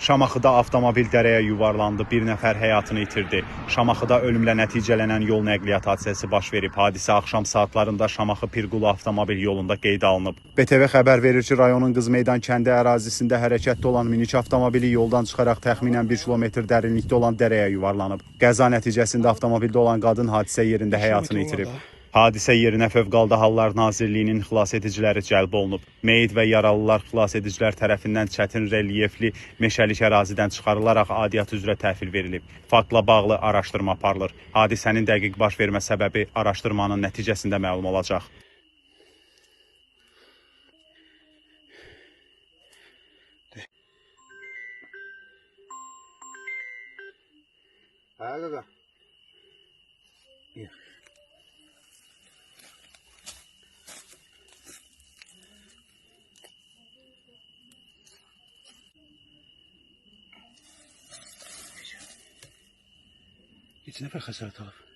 Şamaxıda avtomobil dərəyə yuvarlandı, bir nəfər həyatını itirdi. Şamaxıda ölümlə nəticələnən yol nəqliyyat hadisəsi baş verib. Hadisə axşam saatlarında Şamaxı Pirqulu avtomobil yolunda qeydə alınıb. BTV xəbər verir ki, rayonun Qızmeydan kəndi ərazisində hərəkətdə olan minik avtomobili yoldan çıxaraq təxminən 1 kilometr dərinlikdə olan dərəyə yuvarlanıb. Qəza nəticəsində avtomobildə olan qadın hadisə yerində həyatını itirib. Hadisə yerinə Fövqəladə Hallar Nazirliyinin xilasediciləri cəlb olunub. Meyit və yaralılar xilasedicilər tərəfindən çətin relyefli meşəlik ərazidən çıxarılaraq adiyyat üzrə təhvil verilib. Faktla bağlı araşdırma aparılır. Hadisənin dəqiq baş vermə səbəbi araşdırmanın nəticəsində məlum olacaq. Ha qaqa. İçine bir xəsarət alıb.